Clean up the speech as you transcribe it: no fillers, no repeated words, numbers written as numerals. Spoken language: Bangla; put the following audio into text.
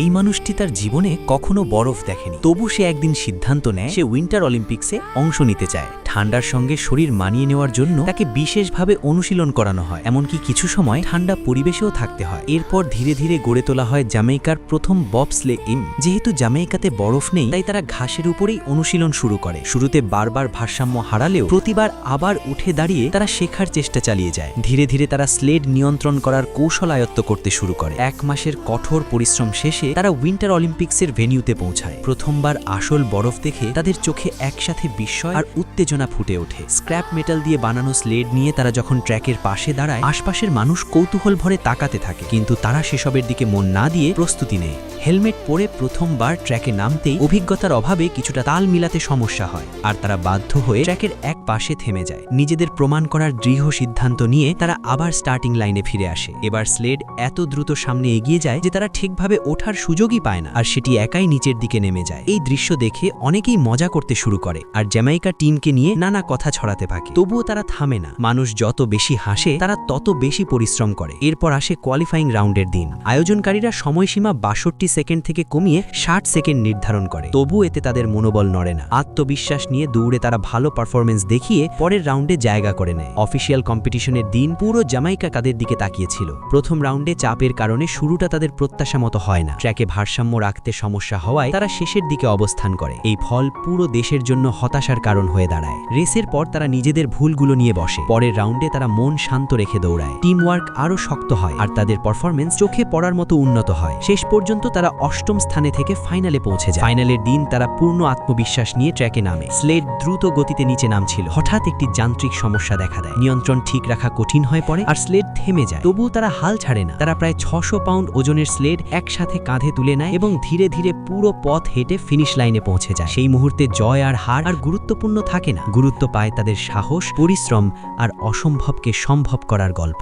এই মানুষটি তার জীবনে কখনো বরফ দেখেনি, তবু সে একদিন সিদ্ধান্ত নেয় সে উইন্টার অলিম্পিক্সে অংশ নিতে চায়। ঠান্ডার সঙ্গে শরীর মানিয়ে নেওয়ার জন্য তাকে বিশেষভাবে অনুশীলন করানো হয়, এমনকি কিছু সময় ঠান্ডা পরিবেশেও থাকতে হয়। এরপর ধীরে ধীরে গড়ে তোলা হয় জ্যামাইকার প্রথম ববস্লে টিম। যেহেতু জ্যামাইকাতে বরফ নেই, তাই তারা ঘাসের উপরেই অনুশীলন শুরু করে। শুরুতে বারবার ভারসাম্য হারালেও প্রতিবার আবার উঠে দাঁড়িয়ে তারা শেখার চেষ্টা চালিয়ে যায়। ধীরে ধীরে তারা স্লেড নিয়ন্ত্রণ করার কৌশল আয়ত্ত করতে শুরু করে। 1 মাসের কঠোর পরিশ্রম শেষে তারা উইন্টার অলিম্পিক্সের ভেন্যুতে পৌঁছায়। প্রথমবার আসল বরফ দেখে তাদের চোখে একসাথে বিস্ময় আর উত্তেজনা ফুটে ওঠে। স্ক্র্যাপ মেটাল দিয়ে বানানো স্লেড নিয়ে তারা যখন ট্র্যাকের পাশে দাঁড়ায়, আশপাশের মানুষ কৌতূহল ভরে তাকাতে থাকে, কিন্তু তারা সেসবের দিকে মন না দিয়ে প্রস্তুতি নেয়। হেলমেট পরে প্রথমবার ট্র্যাকে নামতেই অভিজ্ঞতার অভাবে কিছুটা তাল মিলাতে সমস্যা হয়, আর তারা বাধ্য হয়ে ট্র্যাকের এক পাশে থেমে যায়। নিজেদের প্রমাণ করার দৃঢ় সিদ্ধান্ত নিয়ে তারা আবার স্টার্টিং লাইনে ফিরে আসে। এবার স্লেড এত দ্রুত সামনে এগিয়ে যায় যে তারা ঠিকভাবে ওঠার সুযোগই পায় না, আর সেটি একাই নিচের দিকে নেমে যায়। এই দৃশ্য দেখে অনেকেই মজা করতে শুরু করে, আর জ্যামাইকা টিমকে নিয়ে নানা কথা ছড়াতে থাকে। তবুও তারা থামে না। মানুষ যত বেশি হাসে, তারা তত বেশি পরিশ্রম করে। এরপর আসে কোয়ালিফাইং রাউন্ডের দিন। আয়োজনকারীরা সময়সীমা 62 সেকেন্ড থেকে কমিয়ে 60 সেকেন্ড নির্ধারণ করে, তবু এতে তাদের মনোবল নড়ে না। আত্মবিশ্বাস নিয়ে দৌড়ে তারা ভালো পারফরমেন্স দেখিয়ে পরের রাউন্ডে জায়গা করে নেয়। অফিসিয়াল কম্পিটিশনের দিন পুরো জ্যামাইকা তাদের দিকে তাকিয়েছিল। প্রথম রাউন্ডে চাপের কারণে শুরুটা তাদের প্রত্যাশা মতো হয় না। ট্র্যাকে ভারসাম্য রাখতে সমস্যা হওয়ায় তারা শেষের দিকে অবস্থান করে। এই ফল পুরো দেশের জন্য হতাশার কারণ হয়ে দাঁড়ায়। রেসের পর তারা নিজেদের ভুলগুলো নিয়ে বসে। পরের রাউন্ডে তারা মন শান্ত রেখে দৌড়ায়। টিম ওয়ার্ক আরও শক্ত হয়, আর তাদের পারফরমেন্স চোখে পড়ার মতো উন্নত হয়। শেষ পর্যন্ত তারা 8ম স্থানে থেকে ফাইনালে পৌঁছে যায়। ফাইনালের দিন তারা পূর্ণ আত্মবিশ্বাস নিয়ে ট্র্যাকে নামে। স্লেড দ্রুত গতিতে নিচে নামছিল। হঠাৎ একটি যান্ত্রিক সমস্যা দেখা দেয়। নিয়ন্ত্রণ ঠিক রাখা কঠিন হয়ে পড়ে, আর স্লেড থেমে যায়। তবুও তারা হাল ছাড়ে না। তারা প্রায় 600 পাউন্ড ওজনের স্লেড একসাথে কাঁধে তুলে নেয় এবং ধীরে ধীরে পুরো পথ হেঁটে ফিনিশ লাইনে পৌঁছে যায়। সেই মুহূর্তে জয় আর হার আর গুরুত্বপূর্ণ থাকে না। গুরুত্ব পায় তাদের সাহস, পরিশ্রম আর অসম্ভবকে সম্ভব করার গল্প।